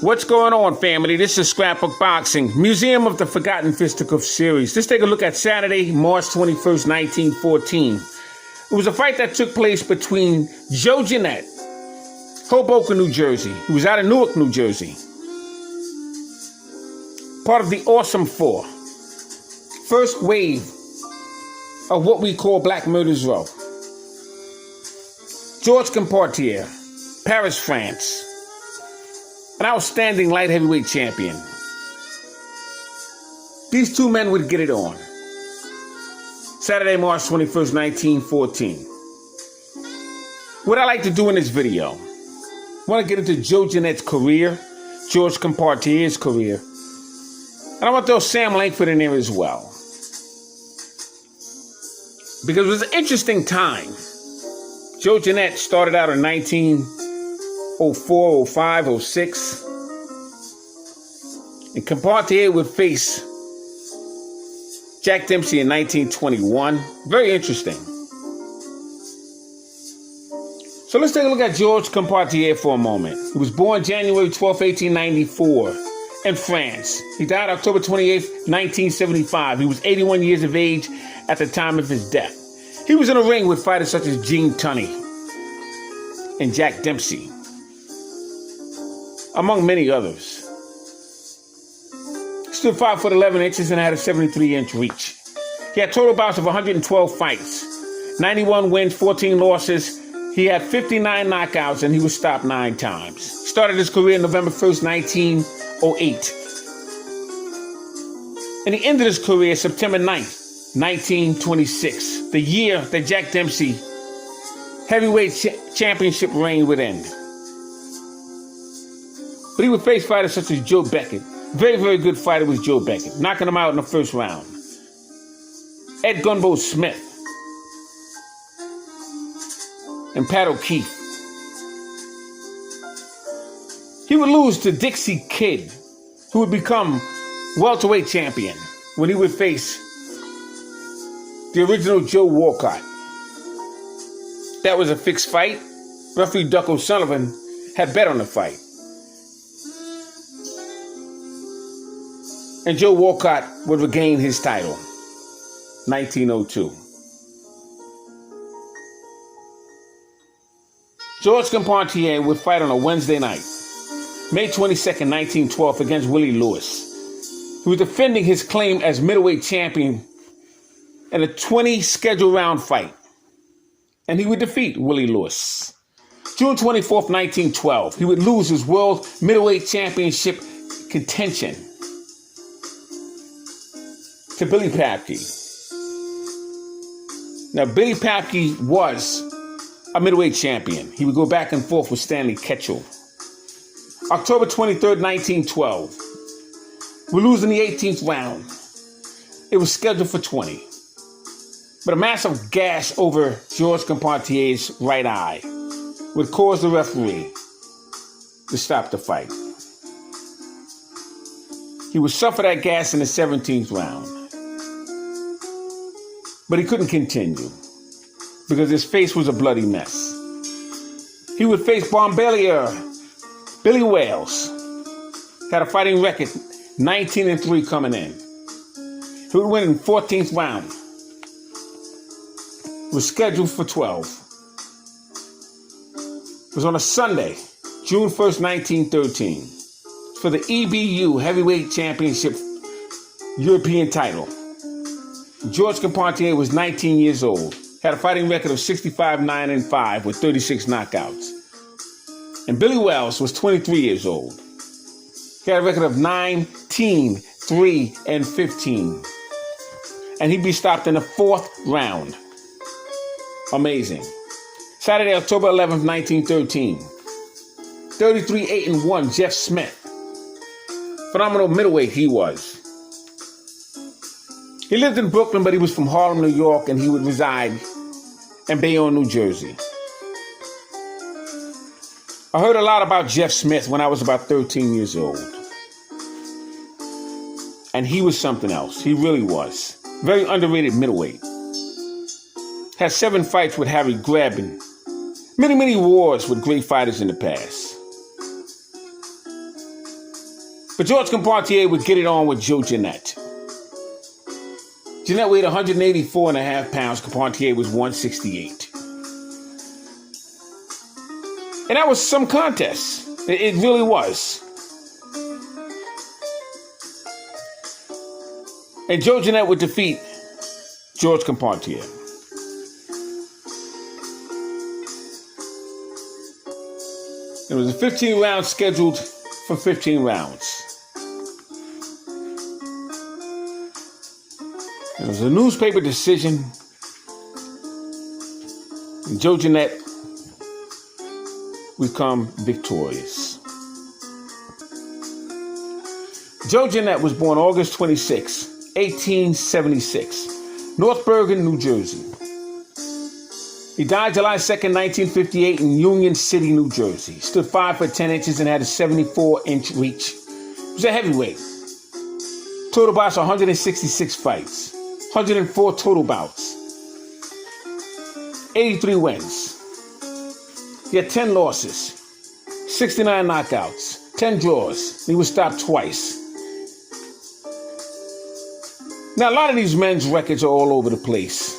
What's going on, family? This is Scrapbook Boxing, Museum of the Forgotten Fisticuffs series. Let's take a look at Saturday, March 21st, 1914. It was a fight that took place between Joe Jeanette, Hoboken, New Jersey. He was out of Newark, New Jersey. Part of the Awesome Four. First wave of what we call Black Murderers Row. George Carpentier, Paris, France. An outstanding light heavyweight champion. These two men would get it on. Saturday, March 21st, 1914. What I like to do in this video, I want to get into Joe Jeanette's career, George Carpentier's career, and I want to throw Sam Langford in there as well. Because it was an interesting time. Joe Jeanette started out in 1904, 05, 06. And Carpentier would face Jack Dempsey in 1921. Very interesting. So let's take a look at George Carpentier for a moment. He was born January 12, 1894 in France. He died October 28, 1975. He was 81 years of age at the time of his death. He was in a ring with fighters such as Gene Tunney and Jack Dempsey, among many others. He stood 5'11" and had a 73-inch reach. He had total bouts of 112 fights, 91 wins, 14 losses. He had 59 knockouts, and he was stopped 9 times. Started his career November 1st, 1908. And he ended his career September 9th, 1926, the year that Jack Dempsey heavyweight championship reign would end. But he would face fighters such as Joe Beckett. Very, very good fighter was Joe Beckett, knocking him out in the first round. Ed Gunbo Smith and Pat O'Keefe. He would lose to Dixie Kidd, who would become welterweight champion when he would face the original Joe Walcott. That was a fixed fight. Referee Duck O'Sullivan had bet on the fight. And Joe Walcott would regain his title, 1902. George Carpentier would fight on a Wednesday night, May 22nd, 1912, against Willie Lewis. He was defending his claim as middleweight champion in a 20 scheduled round fight. And he would defeat Willie Lewis. June 24th, 1912, he would lose his world middleweight championship contention to Billy Papke. Now, Billy Papke was a middleweight champion. He would go back and forth with Stanley Ketchel. October 23rd, 1912. We lose in the 18th round. It was scheduled for 20. But a massive gash over George Carpentier's right eye would cause the referee to stop the fight. He would suffer that gash in the 17th round. But he couldn't continue because his face was a bloody mess. He would face Bombardier Billy Wales. Had a fighting record, 19-3 coming in. He would win in the 14th round. Was scheduled for 12. It was on a Sunday, June 1st, 1913, for the EBU Heavyweight Championship European title. George Carpentier was 19 years old, had a fighting record of 65-9-5 with 36 knockouts. And Billy Wells was 23 years old. He had a record of 19-3-15. And he'd be stopped in the 4th round. Amazing. Saturday, October 11th, 1913. 33-8-1, Jeff Smith. Phenomenal middleweight he was. He lived in Brooklyn, but he was from Harlem, New York, and he would reside in Bayonne, New Jersey. I heard a lot about Jeff Smith when I was about 13 years old. And he was something else. He really was. Very underrated middleweight. Had 7 fights with Harry Greb and many wars with great fighters in the past. But George Carpentier would get it on with Joe Jeanette. Jeanette weighed 184.5 pounds. Carpentier was 168. And that was some contest. It really was. And Joe Jeanette would defeat George Carpentier. It was a 15 round scheduled for 15 rounds. It was a newspaper decision. And Joe Jeanette would come victorious. Joe Jeanette was born August 26, 1876, North Bergen, New Jersey. He died July 2nd, 1958 in Union City, New Jersey. He stood 5 foot 10 inches and had a 74-inch reach. He was a heavyweight. Total bouts 166 fights, 104 total bouts, 83 wins. He had 10 losses, 69 knockouts, 10 draws. He was stopped twice. Now, a lot of these men's records are all over the place.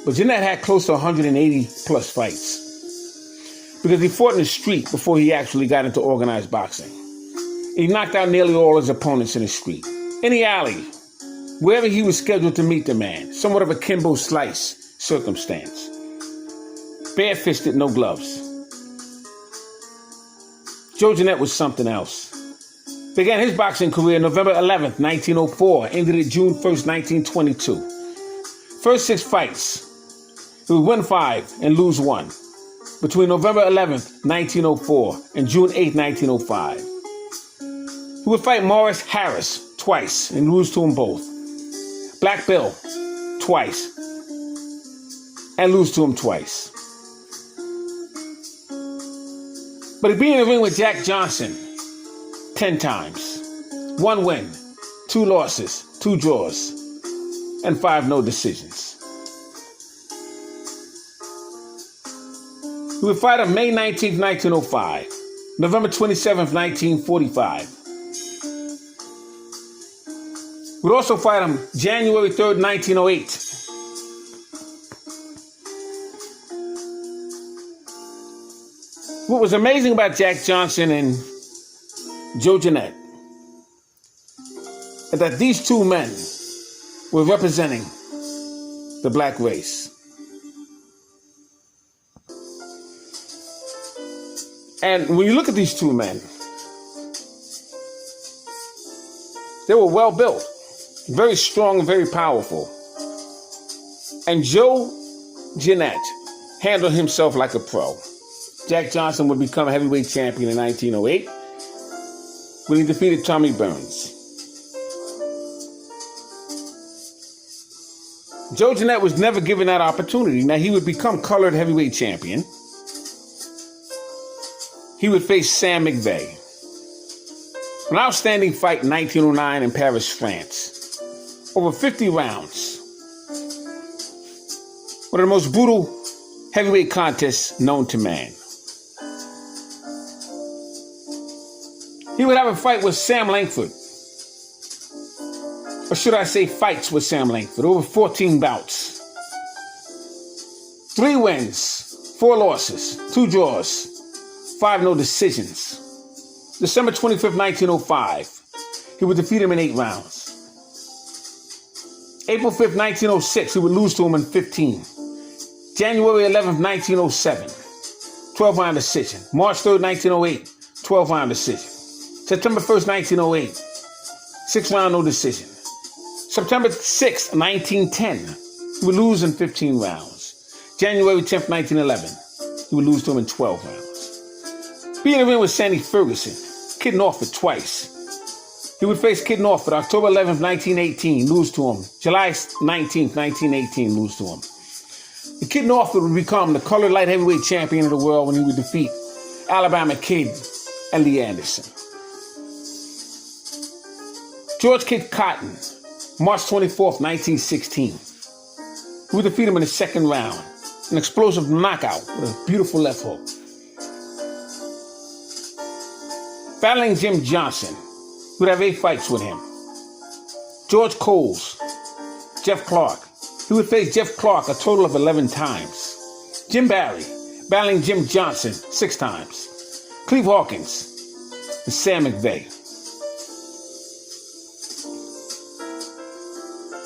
But Jeanette had close to 180 plus fights because he fought in the street before he actually got into organized boxing. He knocked out nearly all his opponents in the street, in the alley, wherever he was scheduled to meet the man, somewhat of a Kimbo Slice circumstance. Bare-fisted, no gloves. Joe Jeanette was something else. Began his boxing career November 11th, 1904, ended it June 1st, 1922. First 6 fights, he would win 5 and lose 1 between November 11th, 1904 and June 8th, 1905. He would fight Morris Harris twice and lose to him both. Black Bill twice and lose to him twice. But he'd be in the ring with Jack Johnson 10 times. 1 win, 2 losses, 2 draws, and 5 no decisions. He would fight on May 19th, 1905, November 27th, 1945. He would also fight on January 3rd, 1908. What was amazing about Jack Johnson and Joe Jeanette is that these 2 men were representing the black race. And when you look at these 2 men, they were well built, very strong, and very powerful. And Joe Jeanette handled himself like a pro. Jack Johnson would become heavyweight champion in 1908 when he defeated Tommy Burns. Joe Jeanette was never given that opportunity. Now, he would become colored heavyweight champion. He would face Sam McVeigh. An outstanding fight in 1909 in Paris, France. Over 50 rounds. One of the most brutal heavyweight contests known to man. He would have a fight with Sam Langford. Or should I say fights with Sam Langford. Over 14 bouts. 3 wins, 4 losses, 2 draws, 5 no decisions. December 25th, 1905. He would defeat him in 8 rounds. April 5th, 1906. He would lose to him in 15. January 11th, 1907. 12-round decision. March 3rd, 1908. 12-round decision. September 1st, 1908. 6-round no decision. September 6th, 1910. He would lose in 15 rounds. January 10th, 1911. He would lose to him in 12 rounds. Be in the ring with Sandy Ferguson. Kid Norfolk twice. He would face Kid Norfolk October 11th, 1918, lose to him. July 19th, 1918, lose to him. The Kid Norfolk would become the colored light heavyweight champion of the world when he would defeat Alabama Kid and Lee Anderson. George Kid Cotton, March 24th, 1916. He would defeat him in the 2nd round. An explosive knockout with a beautiful left hook. Battling Jim Johnson, He would have 8 fights with him. George Coles, Jeff Clark. He would face Jeff Clark a total of 11 times. Jim Barry, battling Jim Johnson 6 times. Cleve Hawkins and Sam McVeigh.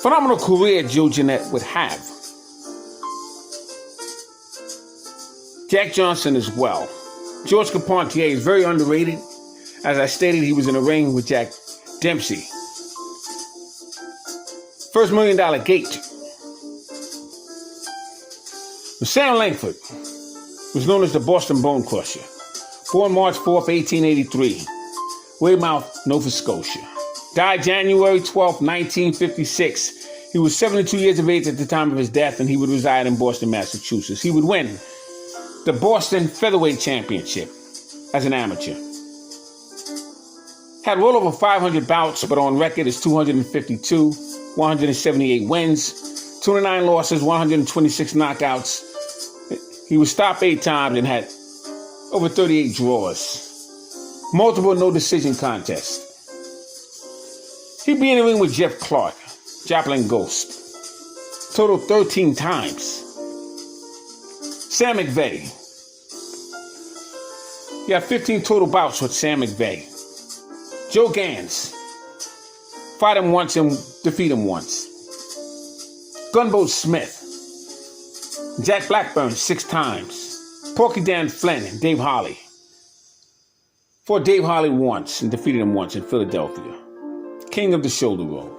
Phenomenal career Joe Jeanette would have. Jack Johnson as well. George Carpentier is very underrated. As I stated, he was in a ring with Jack Dempsey. First $1 Million Gate. Sam Langford was known as the Boston Bone Crusher. Born March 4th, 1883, Weymouth, Nova Scotia. Died January 12th, 1956. He was 72 years of age at the time of his death, and he would reside in Boston, Massachusetts. He would win the Boston Featherweight Championship as an amateur. Had well over 500 bouts, but on record is 252, 178 wins, 29 losses, 126 knockouts. He was stopped 8 times and had over 38 draws. Multiple no-decision contests. He'd be in the ring with Jeff Clark, Joplin Ghost. Total 13 times. Sam McVeigh. He had 15 total bouts with Sam McVeigh. Joe Gans. Fight him once and defeat him once. Gunboat Smith. Jack Blackburn 6 times. Porky Dan Flynn and Dave Holly. Fought Dave Holly once and defeated him once in Philadelphia. King of the Shoulder Roll.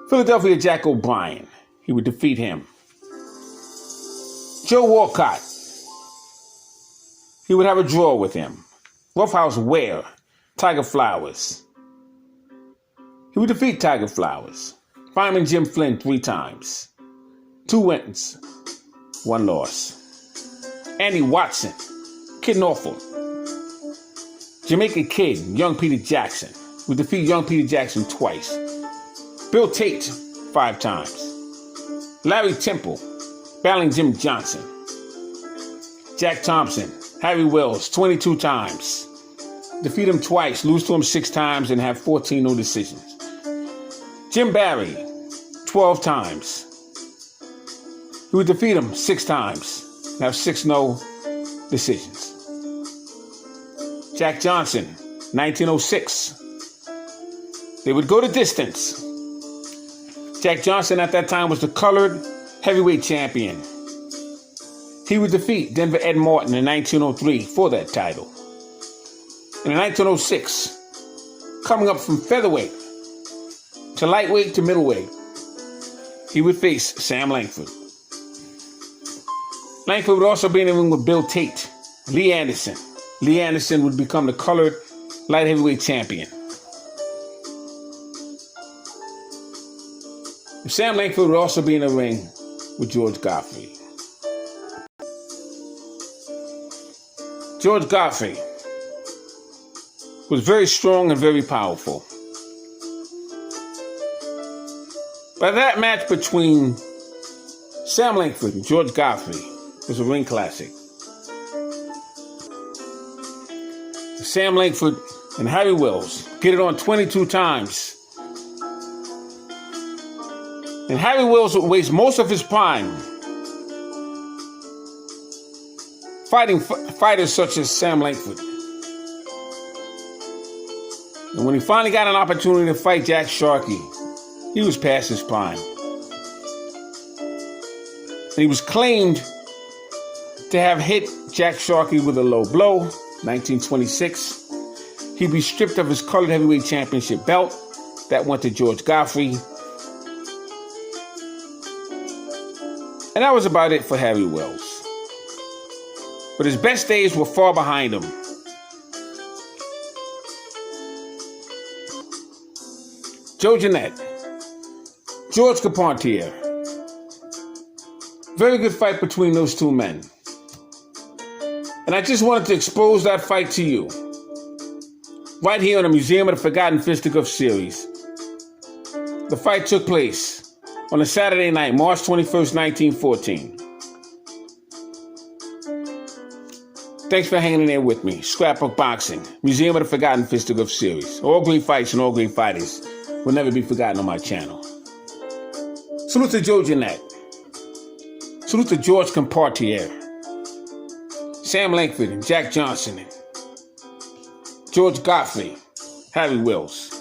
Philadelphia Jack O'Brien. He would defeat him. Joe Walcott. He would have a draw with him. Roughhouse Ware. Tiger Flowers. He would defeat Tiger Flowers. Fireman Jim Flynn 3 times. 2 wins, 1 loss. Andy Watson, Kid Norfolk. Jamaica Kid, Young Peter Jackson, would defeat Young Peter Jackson twice. Bill Tate, 5 times. Larry Temple, battling Jim Johnson. Jack Thompson, Harry Wells, 22 times. Defeat him twice, lose to him 6 times, and have 14 no decisions. Jim Barry, 12 times. He would defeat him 6 times and have 6 no decisions. Jack Johnson, 1906. They would go the distance. Jack Johnson at that time was the colored heavyweight champion. He would defeat Denver Ed Martin in 1903 for that title. And in 1906, coming up from featherweight to lightweight to middleweight, he would face Sam Langford. Langford would also be in the ring with Bill Tate, Lee Anderson. Lee Anderson would become the colored light heavyweight champion. Sam Langford would also be in the ring with George Godfrey. George Godfrey was very strong and very powerful. But that match between Sam Langford and George Godfrey was a ring classic. Sam Langford and Harry Wells get it on 22 times. And Harry Wells would waste most of his prime fighting fighters such as Sam Langford. And when he finally got an opportunity to fight Jack Sharkey, he was past his prime. And he was claimed to have hit Jack Sharkey with a low blow, 1926. He'd be stripped of his colored heavyweight championship belt. That went to George Godfrey. And that was about it for Harry Wells. But his best days were far behind him. Joe Jeanette, George Carpentier. Very good fight between those 2 men. And I just wanted to expose that fight to you. Right here on the Museum of the Forgotten Fisticuffs series. The fight took place on a Saturday night, March 21st, 1914. Thanks for hanging in there with me. Scrapbook Boxing, Museum of the Forgotten Fisticuffs series. All great fights and all great fighters will never be forgotten on my channel. Salute to Joe Jeanette. Salute to George CARPENTIer, Sam Langford and Jack Johnson, and George Godfrey, Harry Wills.